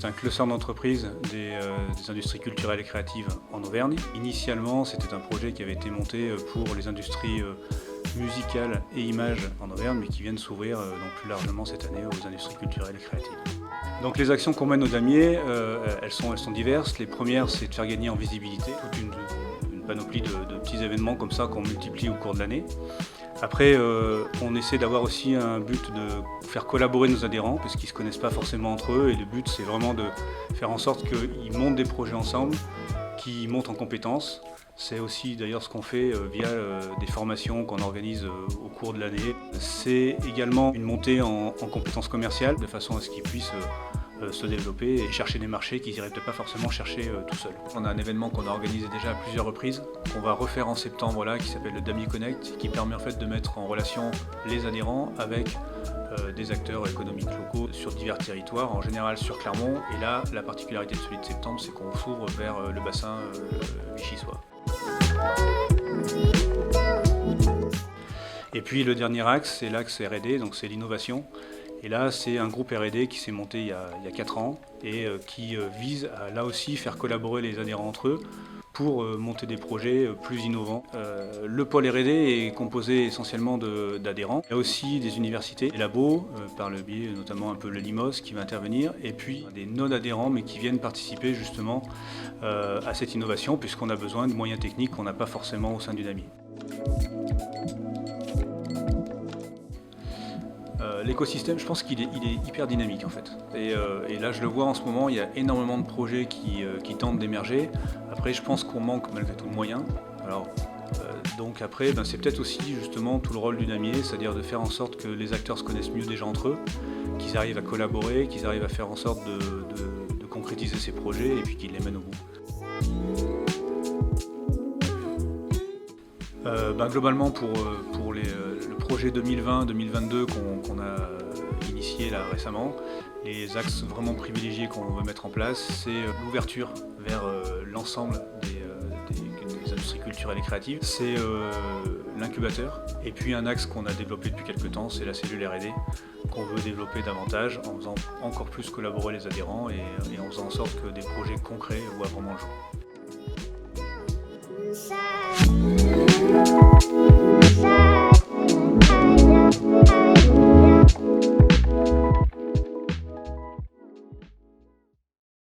C'est un cluster d'entreprises des industries culturelles et créatives en Auvergne. Initialement, c'était un projet qui avait été monté pour les industries musicales et images en Auvergne, mais qui viennent s'ouvrir donc plus largement cette année aux industries culturelles et créatives. Donc les actions qu'on mène au damier, elles sont diverses. Les premières, c'est de faire gagner en visibilité toute une panoplie de petits événements comme ça qu'on multiplie au cours de l'année. Après, on essaie d'avoir aussi un but de faire collaborer nos adhérents, parce qu'ils ne se connaissent pas forcément entre eux, et le but c'est vraiment de faire en sorte qu'ils montent des projets ensemble, qu'ils montent en compétences. C'est aussi d'ailleurs ce qu'on fait via des formations qu'on organise au cours de l'année. C'est également une montée en compétences commerciales, de façon à ce qu'ils puissent se développer et chercher des marchés qu'ils n'iraient peut-être pas forcément chercher tout seuls. On a un événement qu'on a organisé déjà à plusieurs reprises, qu'on va refaire en septembre là, qui s'appelle le Damier Connect, qui permet en fait de mettre en relation les adhérents avec des acteurs économiques locaux sur divers territoires, en général sur Clermont. Et là, la particularité de celui de septembre, c'est qu'on s'ouvre vers le bassin vichysois. Et puis le dernier axe, c'est l'axe R&D, donc c'est l'innovation. Et là, c'est un groupe R&D qui s'est monté il y a 4 ans et qui vise à, là aussi, faire collaborer les adhérents entre eux pour monter des projets plus innovants. Le pôle R&D est composé essentiellement d'adhérents. Il y a aussi des universités, des labos, par le biais notamment un peu le LIMOS qui va intervenir, et puis des non-adhérents mais qui viennent participer justement à cette innovation, puisqu'on a besoin de moyens techniques qu'on n'a pas forcément au sein du Damier. L'écosystème, je pense qu'il est hyper dynamique en fait. Et là, je le vois en ce moment, il y a énormément de projets qui tentent d'émerger. Après, je pense qu'on manque malgré tout de moyens. Alors, donc après, c'est peut-être aussi justement tout le rôle du Damier, c'est-à-dire de faire en sorte que les acteurs se connaissent mieux déjà entre eux, qu'ils arrivent à collaborer, qu'ils arrivent à faire en sorte de concrétiser ces projets et puis qu'ils les mènent au bout. Globalement, pour le projet 2020-2022 qu'on a initié là récemment, les axes vraiment privilégiés qu'on veut mettre en place, c'est l'ouverture vers l'ensemble des industries culturelles et créatives. C'est l'incubateur. Et puis un axe qu'on a développé depuis quelques temps, c'est la cellule R&D, qu'on veut développer davantage en faisant encore plus collaborer les adhérents et en faisant en sorte que des projets concrets voient vraiment le jour.